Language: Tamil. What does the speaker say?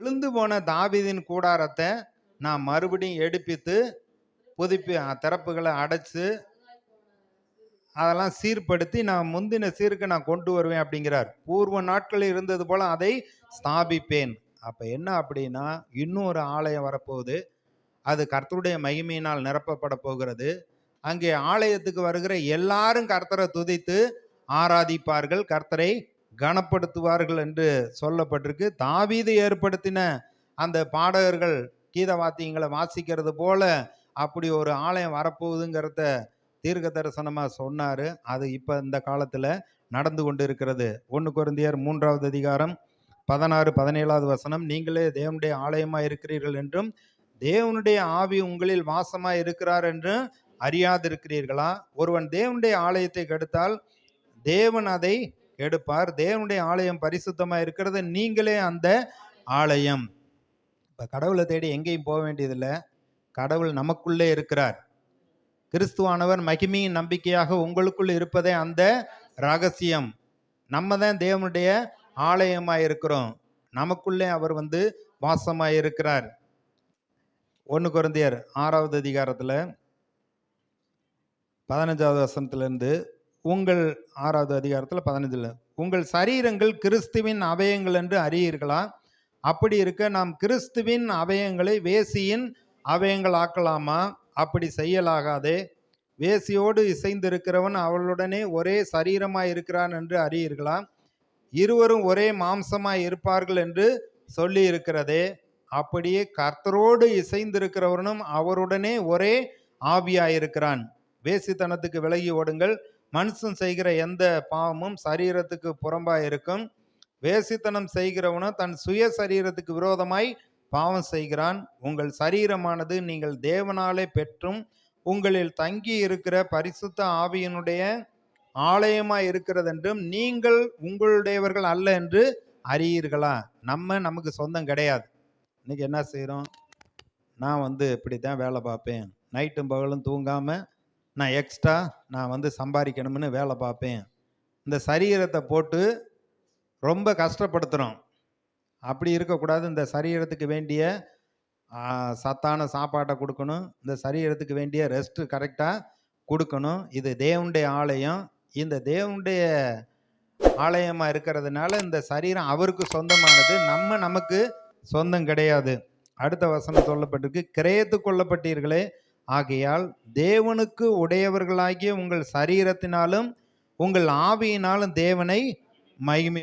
விழுந்து போன தாவீதின் கூடாரத்தை நான் மறுபடியும் எடுப்பித்து திறப்புகளை அடைச்சு அதெல்லாம் சீர்படுத்தி நான் முந்தின சீருக்கு நான் கொண்டு வருவேன் அப்படிங்கிறார். பூர்வ நாட்களில் இருந்தது போல அதை ஸ்தாபிப்பேன். அப்ப என்ன அப்படின்னா, இன்னும் ஒரு ஆலயம் வரப்போகுது. அது கர்த்தருடைய மகிமையினால் நிரப்பப்பட போகிறது. அங்கே ஆலயத்துக்கு வருகிற எல்லாரும் கர்த்தரை துதித்து ஆராதிப்பார்கள், கர்த்தரை கனப்படுத்துவார்கள் என்று சொல்லப்பட்டிருக்கு. தாவீது ஏற்படுத்தின அந்த பாடகர்கள் கீத வாத்தியங்களை வாசிக்கிறது போல அப்படி ஒரு ஆலயம் வரப்போகுதுங்கிறத தீர்க்க தரிசனமா சொன்னாரு. அது இப்ப இந்த காலத்துல நடந்து கொண்டு இருக்கிறது. 1 கொரிந்தியர் 3வது அதிகாரம் 16, 17வது வசனம், நீங்களே தேவனுடைய ஆலயமா இருக்கிறீர்கள் என்றும் தேவனுடைய ஆவி உங்களில் வாசமா இருக்கிறார் என்று அறியாதிருக்கிறீர்களா? ஒருவன் தேவனுடைய ஆலயத்தை கெடுத்தால் தேவன் அதை கெடுப்பார். தேவனுடைய ஆலயம் பரிசுத்தமா இருக்கிறது, நீங்களே அந்த ஆலயம். இப்ப கடவுளை தேடி எங்கேயும் போக வேண்டியதில்லை. கடவுள் நமக்குள்ளே இருக்கிறார். கிறிஸ்துவானவர் மகிமையின் நம்பிக்கையாக உங்களுக்குள் இருப்பதே அந்த ரகசியம். நம்ம தான் தேவனுடைய ஆலயமாய் இருக்கிறோம். நமக்குள்ளே அவர் வாசமாய் இருக்கிறார். 1 கொரிந்தியர் 6வது அதிகாரத்துல 15வது வசனத்திலிருந்து உங்கள் 6வது அதிகாரத்துல 15ல உங்கள் சரீரங்கள் கிறிஸ்துவின் அவயங்கள் என்று அறியீர்களா? அப்படி இருக்க நாம் கிறிஸ்துவின் அவயங்களை வேசியின் அவயங்கள் ஆக்கலாமா? அப்படி செய்யலாகாதே. வேசியோடு இசைந்திருக்கிறவன் அவளுடனே ஒரே சரீரமாய் இருக்கிறான் என்று அறியீர்களா? இருவரும் ஒரே மாம்சமாய் இருப்பார்கள் என்று சொல்லி இருக்கிறதே. அப்படியே கர்த்தரோடு இசைந்திருக்கிறவனும் அவருடனே ஒரே ஆவியாயிருக்கிறான். வேசித்தனத்துக்கு விலகி ஓடுங்கள். மனுஷன் செய்கிற எந்த பாவமும் சரீரத்துக்கு புறம்பாய் இருக்கும். வேசித்தனம் செய்கிறவனும் தன் சுய சரீரத்துக்கு விரோதமாய் பாவம் செய்கிறான். உங்கள் சரீரமானது நீங்கள் தேவனாலே பெற்றும் உங்களில் தங்கி இருக்கிற பரிசுத்த ஆவியினுடைய ஆலயமாய் இருக்கிறது என்றும் நீங்கள் உங்களுடையவர்கள் அல்ல என்று அறியீர்களா? நமக்கு சொந்தம் கிடையாது. இன்னைக்கு என்ன செய்கிறோம்? நான் இப்படி தான் வேலை பார்ப்பேன், நைட்டும் பகலும் தூங்காமல் நான் எக்ஸ்ட்ரா நான் சம்பாதிக்கணும்னு வேலை பார்ப்பேன். இந்த சரீரத்தை போட்டு ரொம்ப கஷ்டப்படுத்துகிறோம். அப்படி இருக்கக்கூடாது. இந்த சரீரத்துக்கு வேண்டிய சத்தான சாப்பாட்டை கொடுக்கணும். இந்த சரீரத்துக்கு வேண்டிய ரெஸ்ட் கரெக்டாக கொடுக்கணும். இது தேவனுடைய ஆலயம். இந்த தேவனுடைய ஆலயமாக இருக்கிறதுனால இந்த சரீரம் அவருக்கு சொந்தமானது, நமக்கு சொந்தம் கிடையாது. அடுத்த வசனம் சொல்லப்பட்டிருக்கு, கிரயத்து கொள்ளப்பட்டீர்களே, ஆகையால் தேவனுக்கு உடையவர்களாகிய உங்கள் சரீரத்தினாலும் உங்கள் ஆவியினாலும் தேவனை மகிமை